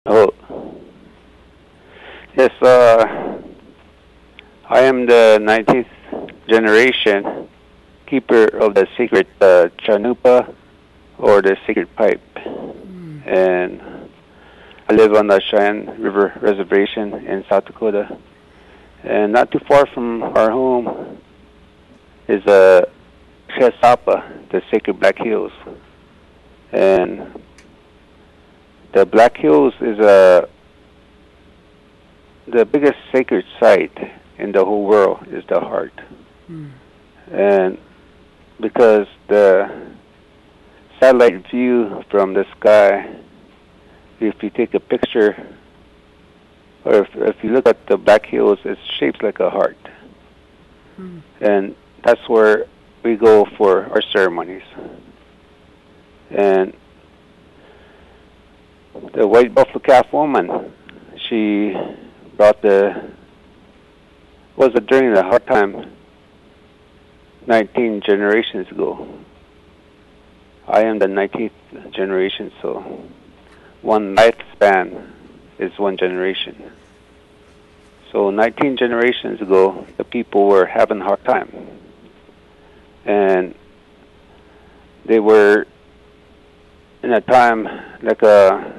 Oh, yes, I am the 19th generation keeper of the secret chanupa or the secret pipe. And I live on the Cheyenne River Reservation in South Dakota. And not too far from our home is Chesapa, the sacred Black Hills. And the Black Hills is the biggest sacred site in the whole world is the heart. And because the satellite view from the sky, if you take a picture, or if you look at the Black Hills, it's shaped like a heart. And that's where we go for our ceremonies. And the white buffalo calf woman, she brought was it during the hard time 19 generations ago. I am the 19th generation, so one lifespan is one generation. So 19 generations ago, the people were having a hard time. And they were in a time like the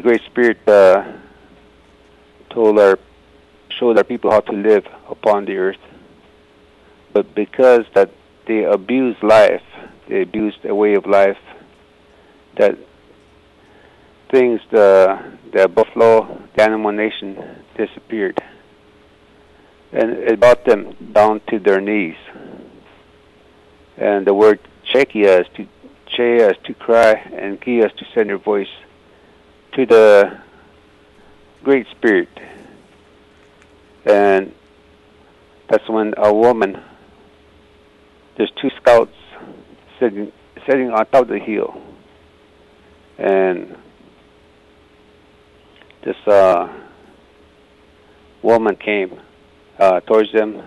Great Spirit showed our people how to live upon the earth. But because that they abused life, they abused a way of life, that things, the buffalo, the animal nation disappeared. And it brought them down to their knees. And the word chekia is to cry, and kia is to send your voice to the Great Spirit. And that's when a woman, there's two scouts sitting on top of the hill. And this woman came towards them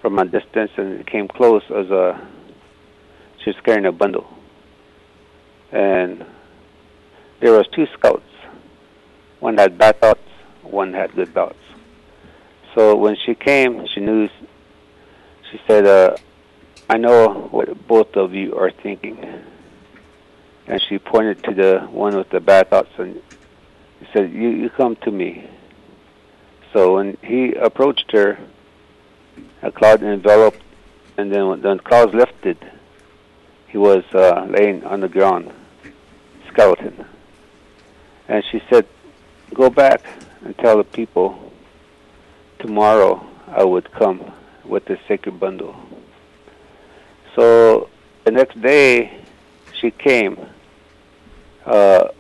from a distance and came close as she was carrying a bundle. And there was two scouts. One had bad thoughts, one had good thoughts. So when she came, she said, I know what both of you are thinking. And she pointed to the one with the bad thoughts and said, you come to me. So when he approached her, a cloud enveloped, and then when the clouds lifted, he was laying on the ground, skeleton. And she said, go back and tell the people tomorrow I would come with the sacred bundle. So the next day she came, and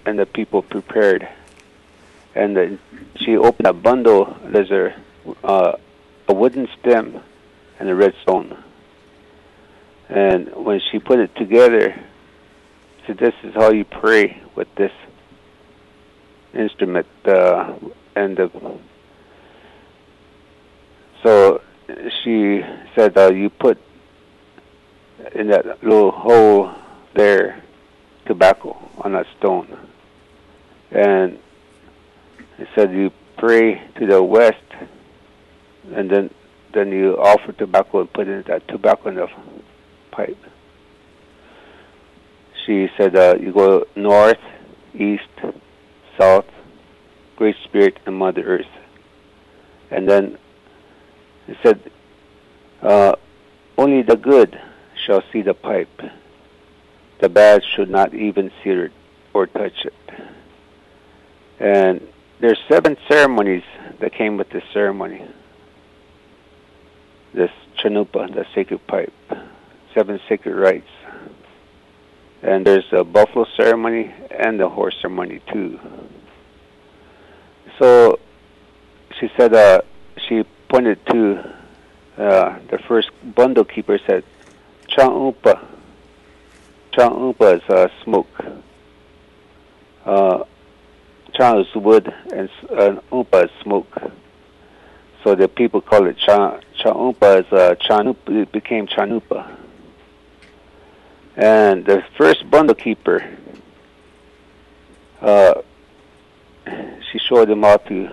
the people prepared. And she opened a bundle. There's a wooden stem and a red stone. And when she put it together, she said, this is how you pray with this instrument. So she said, you put in that little hole there tobacco on that stone. And it said you pray to the west, and then you offer tobacco and put in that tobacco in the pipe. She said you go north, east, south, Great Spirit, and Mother Earth. And then it said, only the good shall see the pipe. The bad should not even see it or touch it. And there's 7 ceremonies that came with this ceremony. This chanupa, the sacred pipe. 7 sacred rites. And there's a buffalo ceremony and the horse ceremony too. So she said, she pointed to the first bundle keeper, said, Cha'umpa. Cha'umpa is smoke. Cha is wood, and umpa is smoke. So the people call it Cha'umpa as Chanupa. It became Chanupa. And the first bundle keeper she showed him how to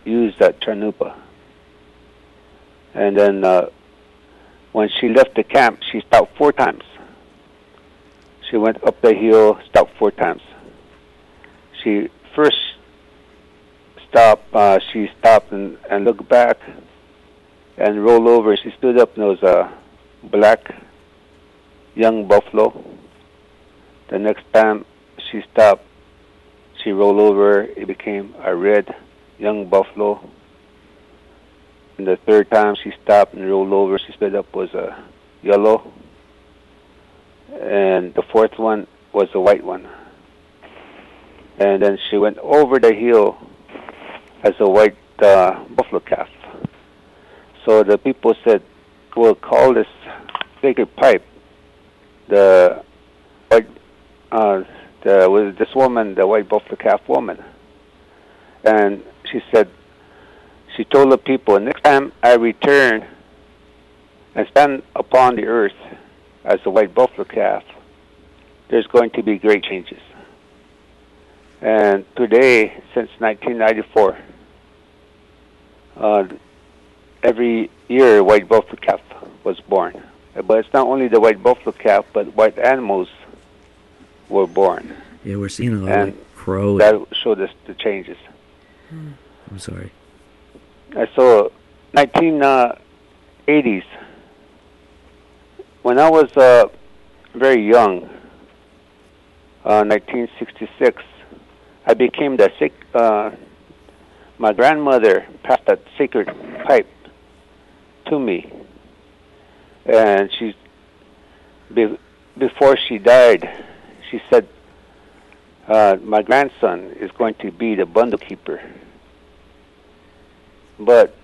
use that chanupa. And then when she left the camp, she stopped 4 times. She went up the hill, stopped 4 times. She first stopped, she stopped and looked back and rolled over. She stood up and there was a black young buffalo. The next time she stopped, she rolled over. It became a red young buffalo. And the third time she stopped and rolled over, she stood up, was a yellow. And the fourth one was a white one. And then she went over the hill as a white buffalo calf. So the people said, we'll call this sacred pipe the white, was this woman, the white buffalo calf woman. And she said, she told the people, next time I return and stand upon the earth as a white buffalo calf, there's going to be great changes. And today, since 1994, every year white buffalo calf was born. But it's not only the white buffalo calf, but white animals were born. Yeah, we're seeing a lot of crow. That showed us the changes. I'm sorry. So, 1980s, when I was very young, 1966, I became the sick. My grandmother passed that sacred pipe to me, and before she died, she said, "My grandson is going to be the bundle keeper." But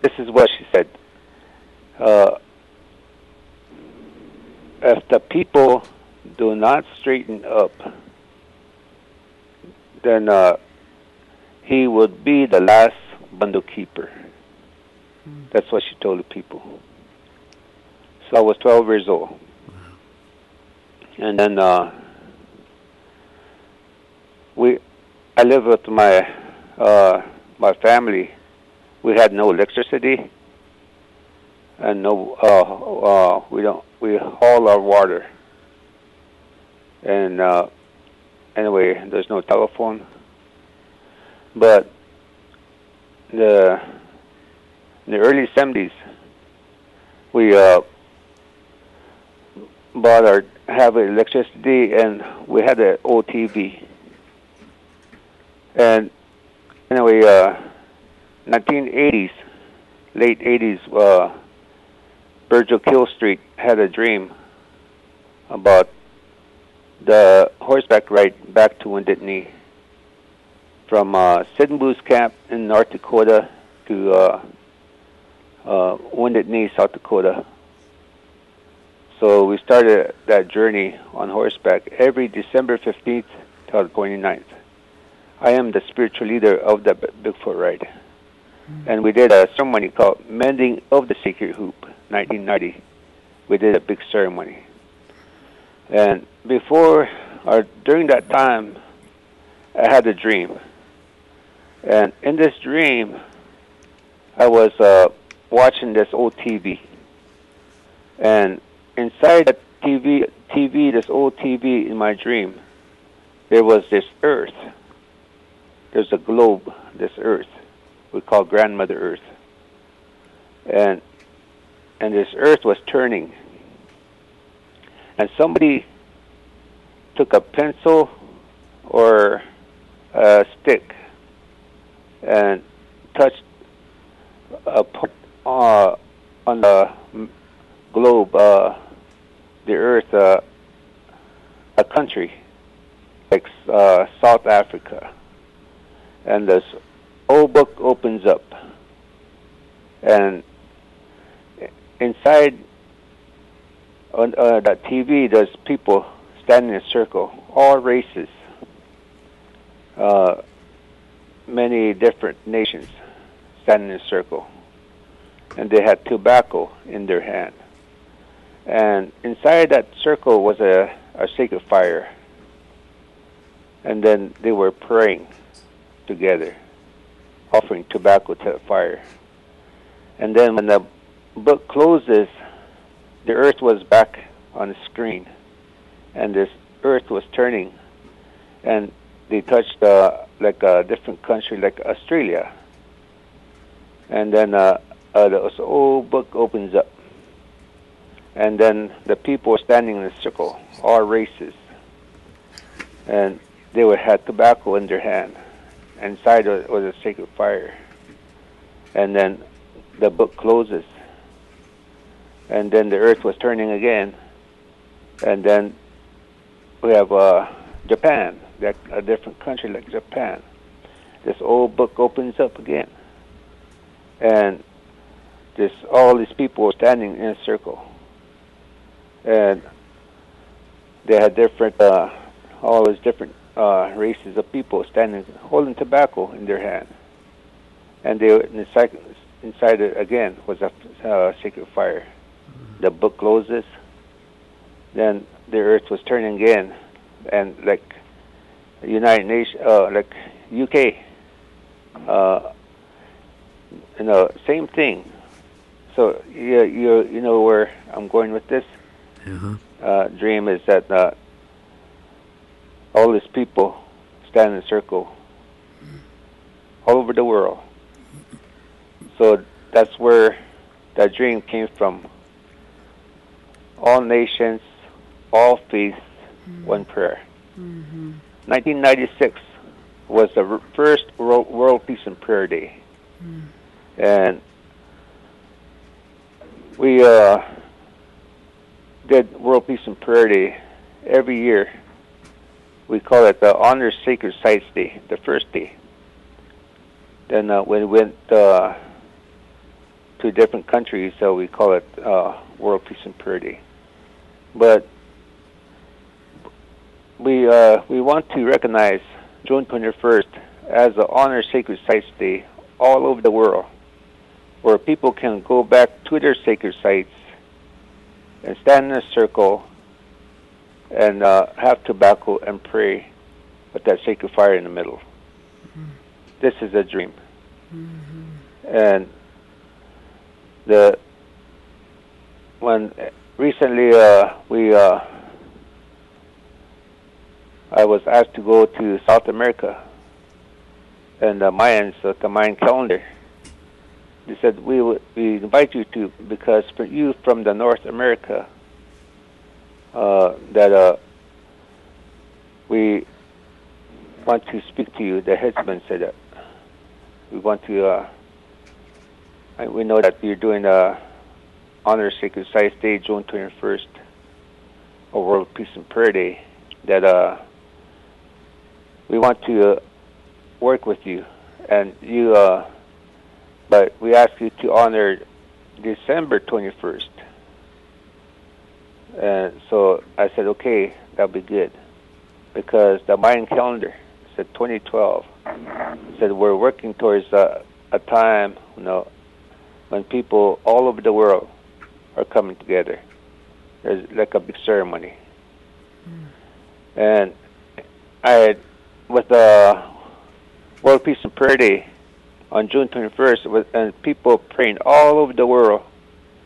this is what she said: if the people do not straighten up, then he would be the last bundle keeper. That's what she told the people. So I was 12 years old. And then I lived with my family. We had no electricity, and we haul our water. And anyway, there's no telephone. But in the early 70s, we have electricity, and we had an old TV. And anyway, 1980s, late 80s, Virgil Kill Street had a dream about the horseback ride back to Wounded Knee, from Sidney's camp in North Dakota to Wounded Knee, South Dakota. So we started that journey on horseback every December 15th till the 29th. I am the spiritual leader of the Bigfoot ride. And we did a ceremony called Mending of the Sacred Hoop, 1990. We did a big ceremony. And during that time, I had a dream. And in this dream, I was watching this old TV. And inside that TV, this old TV in my dream, there was this earth. There's a globe, this earth. We call Grandmother Earth. And this earth was turning. And somebody took a pencil or a stick and touched on the globe, the earth, a country like South Africa. And this old book opens up, and inside on that TV, there's people standing in a circle, all races, many different nations standing in a circle, and they had tobacco in their hand. And inside that circle was a sacred fire. and then they were praying together, offering tobacco to the fire. And then when the book closes, the earth was back on the screen, and this earth was turning, and they touched like a different country, like Australia. And then the old book opens up, and then the people were standing in a circle, all races, and they would have tobacco in their hand. Inside was a sacred fire. And then the book closes, and then the earth was turning again, and then we have Japan, like a different country like Japan. This old book opens up again, and all these people were standing in a circle, and they had different, all these different races of people standing, holding tobacco in their hand, and they inside it again was a sacred fire. The book closes, then the earth was turning again, and like United Nations, like UK, same thing. So you know where I'm going with this. Dream is that all these people stand in a circle all over the world. So that's where that dream came from. All nations, all faiths, one prayer. 1996 was the first World Peace and Prayer Day. And we did World Peace and Prayer Day every year. We call it the Honor Sacred Sites Day, the first day. Then when we went to different countries, so we call it World Peace and Prayer Day. But we want to recognize June 21st as the Honor Sacred Sites Day all over the world, where people can go back to their sacred sites and stand in a circle and have tobacco and pray with that sacred fire in the middle. This is a dream. And when recently I was asked to go to South America, and the Mayans, the Mayan calendar, they said we invite you to, because for you from the North America, that we want to speak to you. The headsman said that we want to. We know that you're doing Honor Sacred Sites Day, June 21st, or World Peace and Prayer Day. That we want to work with you, and you. But we ask you to honor December 21st. And so I said, okay, that'll be good, because the Mayan calendar said 2012. Said we're working towards a time, when people all over the world are coming together. There's like a big ceremony. And with the World Peace and Prayer Day on June 21st, and people praying all over the world,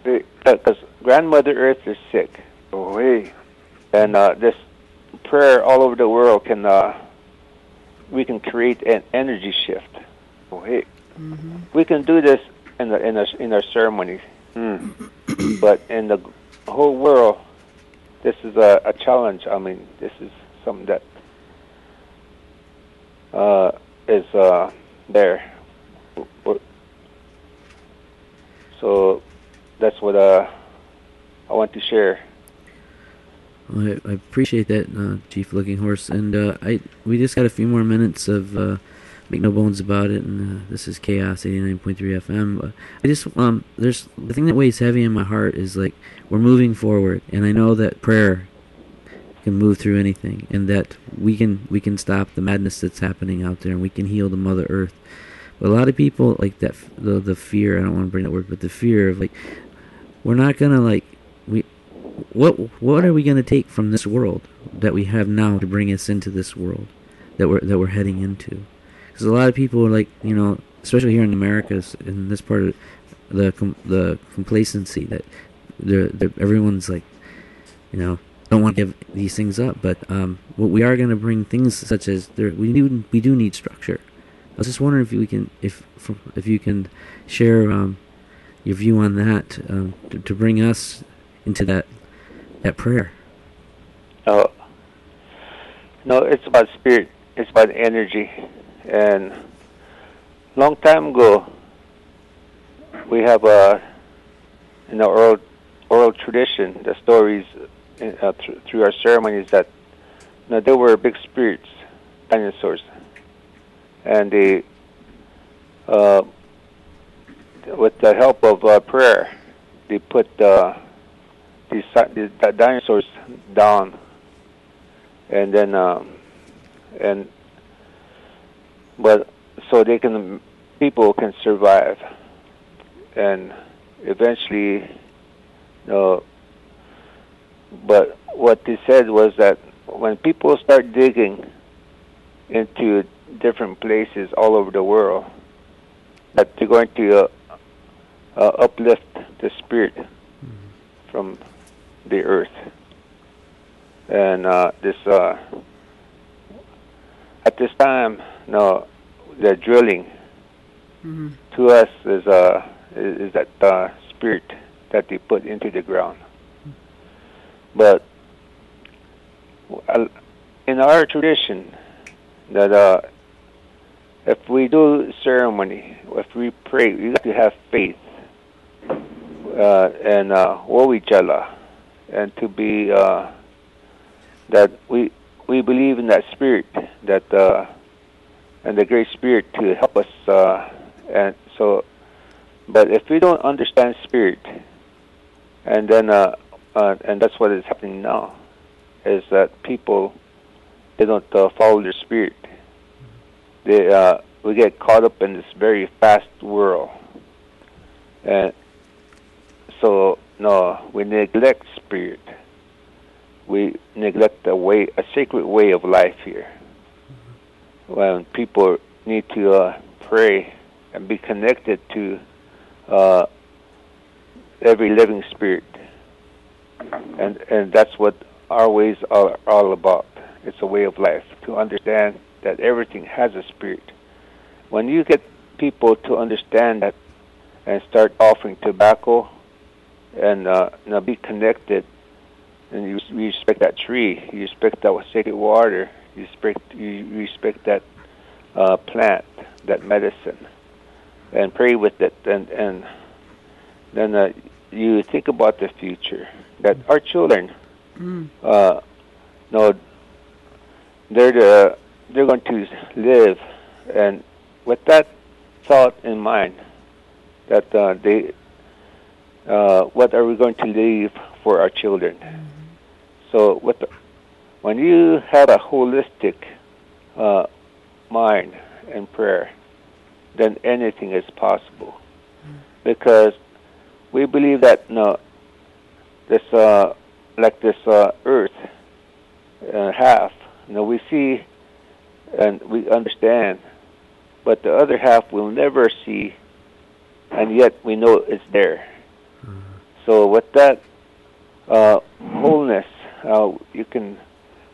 because Grandmother Earth is sick. Oh, hey. And this prayer all over the world we can create an energy shift. Oh, hey. We can do this in our ceremonies, but in the whole world, this is a challenge. I mean, this is something that is there. So that's what I want to share. Well, I appreciate that, Chief Looking Horse, and we just got a few more minutes of Make No Bones About It, and this is Chaos 89.3 FM. But I just there's the thing that weighs heavy in my heart is like we're moving forward, and I know that prayer can move through anything, and that we can stop the madness that's happening out there, and we can heal the Mother Earth. But a lot of people like that the fear. I don't want to bring that word, but the fear of like we're not gonna what are we gonna take from this world that we have now to bring us into this world? that we're heading into. Because a lot of people are like, especially here in America, in this part of the complacency that everyone's like, don't want to give these things up. But what we are going to bring things such as we do need structure. I was just wondering if you can share your view on that to bring us into that prayer. No, it's about spirit. It's about energy. And long time ago, we have in our oral tradition, the stories through our ceremonies that there were big spirits, dinosaurs, and they, with the help of prayer, they put these dinosaurs down, and then but so people can survive, and eventually, but what they said was that when people start digging into different places all over the world, that they're going to uplift the spirit from the earth. And this at this time, the drilling to us is that spirit that they put into the ground. But in our tradition, that if we do ceremony, if we pray, we have to have faith and wawichala, and to be that we believe in that spirit, that and the great spirit to help us, and so. But if we don't understand spirit, and then and that's what is happening now, is that people, they don't follow their spirit. We get caught up in this very fast world, and so we neglect spirit. We neglect a sacred way of life here. When people need to pray and be connected to every living spirit, and that's what our ways are all about. It's a way of life, to understand that everything has a spirit. When you get people to understand that and start offering tobacco and be connected, and you respect that tree, you respect that sacred water, you respect that plant, that medicine, and pray with it, and then you think about the future, that our children, they're going to live, and with that thought in mind, that what are we going to leave for our children? So when you have a holistic mind and prayer, then anything is possible, because we believe that this earth half, we see and we understand, but the other half we'll never see, and yet we know it's there. So with that wholeness, you can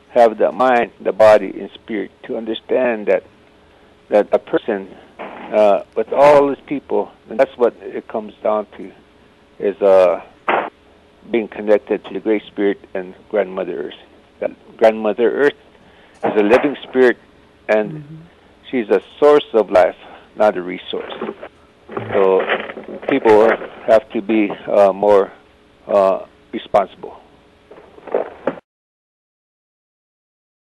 have the mind, the body, and spirit to understand that a person, with all his people, and that's what it comes down to, is being connected to the Great Spirit and Grandmother Earth. That Grandmother Earth is a living spirit, and she's a source of life, not a resource. So people have to be more responsible.